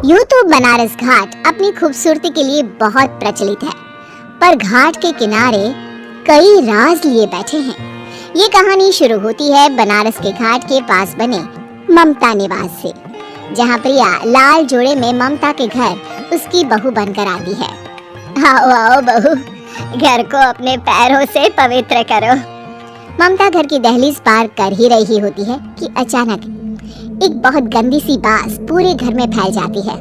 यूं तो बनारस घाट अपनी खूबसूरती के लिए बहुत प्रचलित है, पर घाट के किनारे कई राज लिए बैठे हैं। ये कहानी शुरू होती है बनारस के घाट के पास बने ममता निवास से, जहाँ प्रिया लाल जोड़े में ममता के घर उसकी बहू बनकर आती है। आओ आओ बहू, घर को अपने पैरों से पवित्र करो। ममता घर की दहलीज पार कर ही रही होती है कि अचानक एक बहुत गंदी सी बास पूरे घर में फैल जाती है।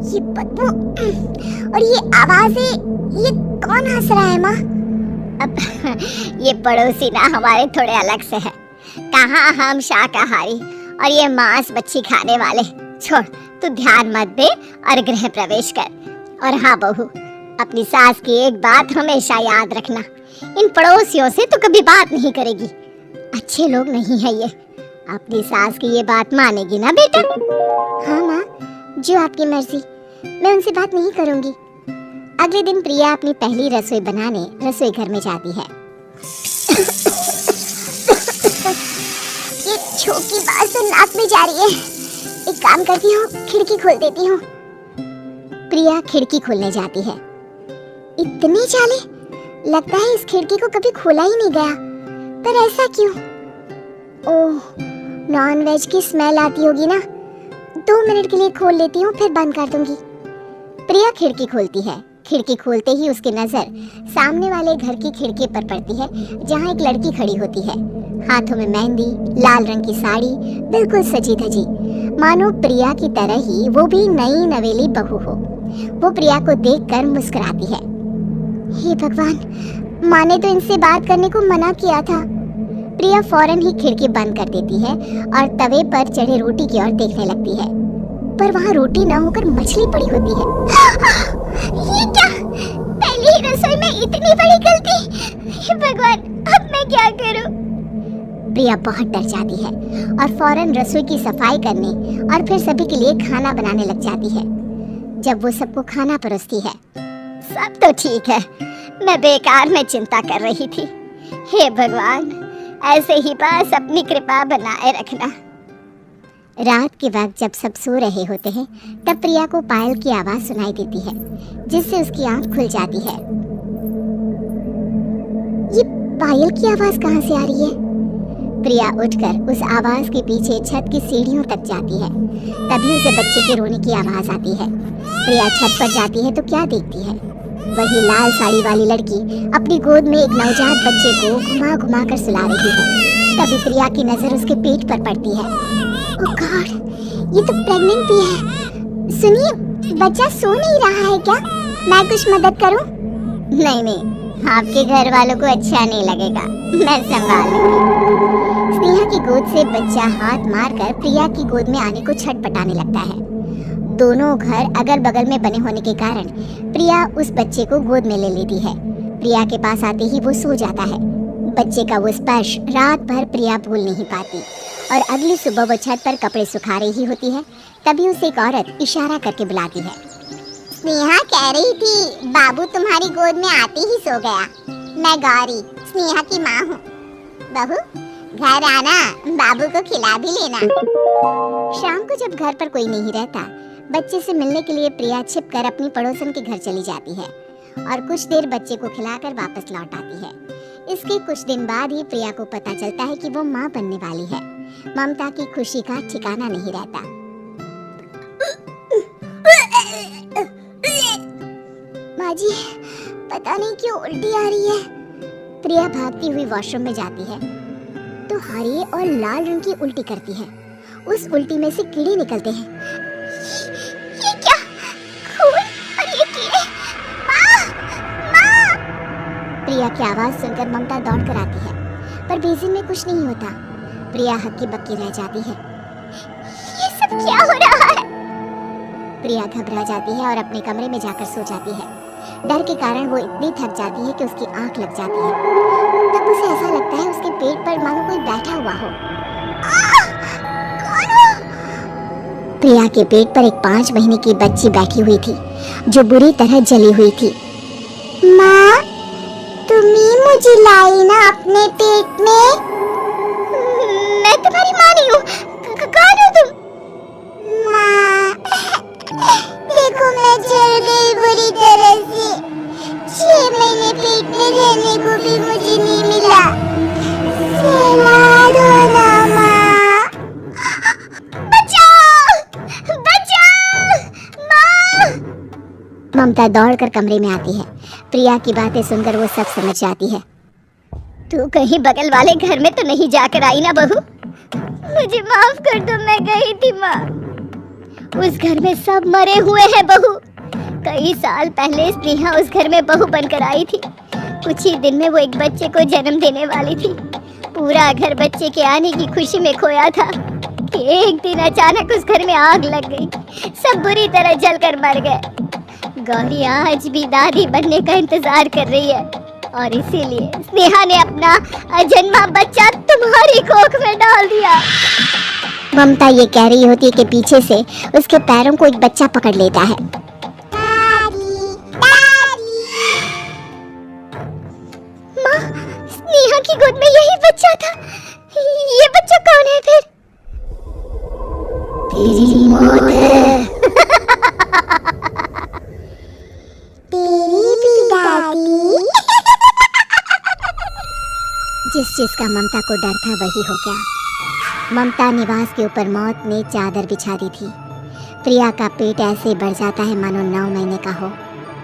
ये बदबू और ये आवाजें, ये कौन हंस रहा है माँ? अब ये पड़ोसी ना हमारे थोड़े अलग से है। कहाँ हम शाकाहारी और ये मांस मच्छी खाने वाले। छोड़, तू ध्यान मत दे और गृह प्रवेश कर। और हाँ बहू, अपनी सास की एक बात हमेशा याद रखना, इन पड़ोसियों से तो कभी बात नहीं करेगी। अच्छे लोग नहीं है ये। अपनी सास की ये बात मानेगी ना बेटा? हाँ माँ, जो आपकी मर्जी, मैं उनसे बात नहीं करूंगी। अगले दिन प्रिया अपनी पहली रसोई बनाने रसोई घर में जाती है। ये छोटी बात तो नाक में जा रही है। एक काम करती हूँ, खिड़की खोल देती हूँ। प्रिया खिड़की खोलने जाती है। इतनी चाले, लगता है इस खिड़की को कभी खोला ही नहीं गया। पर ऐसा क्यों? ओह, नॉनवेज की स्मेल आती होगी ना। 2 मिनट के लिए खोल लेती हूँ, फिर बंद कर दूंगी। प्रिया खिड़की खोलती है। खिड़की खोलते ही उसकी नजर सामने वाले घर की खिड़की पर पड़ती है, जहाँ एक लड़की खड़ी होती है, हाथों में मेहंदी, लाल रंग की साड़ी, बिल्कुल सजी धजी, मानो प्रिया की तरह ही वो भी नई नवेली बहू हो। वो प्रिया को देखकर मुस्कुराती है। हे भगवान, माँ ने तो इनसे बात करने को मना किया था। प्रिया फौरन ही खिड़की बंद कर देती है और तवे पर चढ़े रोटी की ओर देखने लगती है, पर वहाँ रोटी न होकर मछली पड़ी होती है। ये क्या? पहली ही रसोई में इतनी बड़ी गलती! हे भगवान, अब मैं क्या करूं? प्रिया बहुत डर जाती है और फौरन रसोई की सफाई करने और फिर सभी के लिए खाना बनाने लग जाती है। जब वो सबको खाना परोसती है, सब तो ठीक है, मैं बेकार में चिंता कर रही थी। हे भगवान, ऐसे ही बस अपनी कृपा बनाए रखना। रात के वक्त जब सब सो रहे होते हैं, तब प्रिया को पायल की आवाज सुनाई देती है, जिससे उसकी आंख खुल जाती है। ये पायल की आवाज कहाँ से आ रही है? प्रिया उठकर उस आवाज के पीछे छत की सीढ़ियों तक जाती है। तभी उसे बच्चे के रोने की आवाज आती है। प्रिया छत पर जाती है तो क्या देखती है? वही लाल साड़ी वाली लड़की अपनी गोद में एक नवजात बच्चे को घुमा घुमा कर सुला रही है। तभी प्रिया की नजर उसके पेट पर पड़ती है। ओह गॉड, ये तो प्रेग्नेंट भी है। सुनिए, बच्चा सो नहीं रहा है क्या? मैं कुछ मदद करूं? नहीं नहीं, आपके घर वालों को अच्छा नहीं लगेगा, मैं संभाल लूंगी। स्नेहा की गोद से बच्चा हाथ मारकर प्रिया की गोद में आने को छटपटाने लगता है। दोनों घर अगल बगल में बने होने के कारण प्रिया उस बच्चे को गोद में ले लेती है। प्रिया के पास आते ही वो सो जाता है। बच्चे का वो स्पर्श रात भर प्रिया भूल नहीं पाती और अगली सुबह वो छत पर कपड़े सुखा रही होती है। तभी उसे एक औरत इशारा करके बुलाती है। स्नेहा कह रही थी बाबू तुम्हारी गोद में आते ही सो गया। मैं गौरी, स्नेहा की माँ हूँ। बहू, घर आना, बाबू को खिला भी लेना। शाम को जब घर पर कोई नहीं रहता, बच्चे से मिलने के लिए प्रिया छिपकर अपनी पड़ोसन के घर चली जाती है और कुछ देर बच्चे को खिलाकर वापस लौट आती है। इसके कुछ दिन बाद ही प्रिया को पता चलता है कि वो माँ बनने वाली है। ममता की खुशी का ठिकाना नहीं रहता। माँ जी, पता नहीं क्यों उल्टी आ रही है। प्रिया भागती हुई वॉशरूम में जाती है तो हरे और लाल रंग की उल्टी करती है। उस उल्टी में से कीड़े निकलते हैं। ये क्या? खून और ये कीड़े! माँ! माँ! प्रिया की आवाज सुनकर ममता दौड़कर आती है, पर बेसिन में कुछ नहीं होता। प्रिया हक्की बक्की रह जाती है। ये सब क्या हो रहा है? प्रिया घबरा जाती है और अपने कमरे में जाकर सो जाती है। डर के कारण वो इतनी थक जाती है कि उसकी आंख लग जाती है। तब उसे ऐसा लगता है उसके पेट पर मानो कोई बैठा हुआ हो। कौन हो? प्रिया के पेट पर एक 5 महीने की बच्ची बैठी हुई थी, जो बुरी तरह जली हुई थी। माँ, तुम ही मुझे लाई ना अपने पेट में? ममता दौड़कर कमरे में आती है। प्रिया की बातें सुनकर वो सब समझ जाती है। तू कहीं बगल वाले घर में तो नहीं जाकर आई ना बहू? मुझे माफ कर दो, मैं गई थी माँ। उस घर में सब मरे हुए हैं बहू। कई साल पहले स्नेहा उस घर में बहू बनकर आई थी। कुछ ही दिन में वो एक बच्चे को जन्म देने वाली थी। पूरा घर बच्चे के आने की खुशी में खोया था कि एक दिन अचानक उस घर में आग लग गई। सब बुरी तरह जलकर मर गए। गौरी आज भी दादी बनने का इंतजार कर रही है और इसीलिए स्नेहा ने अपना अजन्मा बच्चा तुम्हारी कोख में डाल दिया। ममता ये कह रही होती है कि पीछे से उसके पैरों को एक बच्चा पकड़ लेता है। माँ, स्नेहा की गोद में यही बच्चा था। ये बच्चा कौन है फिर? तेरी मौत है। तेरी भी दादी। जिस चीज का ममता को डर था वही हो गया। ममता निवास के ऊपर मौत ने चादर बिछा दी थी। प्रिया का पेट ऐसे बढ़ जाता है मानो 9 महीने का हो।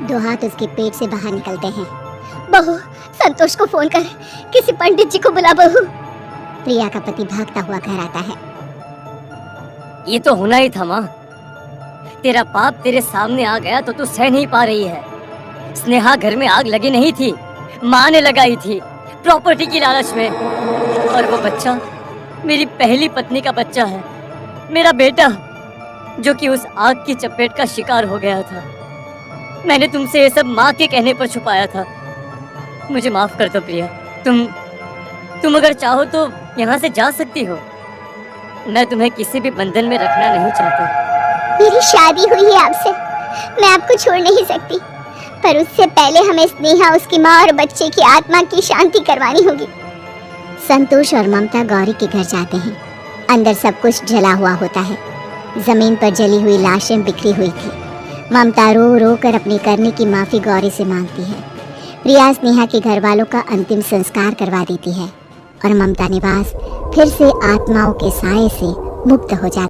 2 हाथ उसके पेट से बाहर निकलते हैं। बहू, संतोष को फोन कर, किसी पंडित जी को बुला बहू। प्रिया का पति भागता हुआ घर आता है। ये तो होना ही था माँ। तेरा पाप तेरे सामने आ गया तो तू सह नहीं पा रही है। स्नेहा घर में आग लगी नहीं थी, माँ ने लगाई थी प्रॉपर्टी की लालच में। और वो बच्चा मेरी पहली पत्नी का बच्चा है, मेरा बेटा, जो कि उस आग की चपेट का शिकार हो गया था। मैंने तुमसे ये सब माँ के कहने पर छुपाया था। मुझे माफ कर दो प्रिया। तुम अगर चाहो तो यहाँ से जा सकती हो। मैं तुम्हें किसी भी बंधन में रखना नहीं चाहता। मेरी शादी हुई है आपसे, मैं आपको छोड़ नहीं सकती, पर उससे पहले हमें स्नेहा, उसकी माँ और बच्चे की आत्मा की शांति करवानी होगी। संतोष और ममता गौरी के घर जाते हैं। अंदर सब कुछ जला हुआ होता है। जमीन पर जली हुई लाशें बिखरी हुई थी। ममता रो रो कर अपनी करने की माफी गौरी से मांगती है। प्रिया स्नेहा के घर वालों का अंतिम संस्कार करवा देती है और ममता निवास फिर से आत्माओं के साए से मुक्त हो जाती है।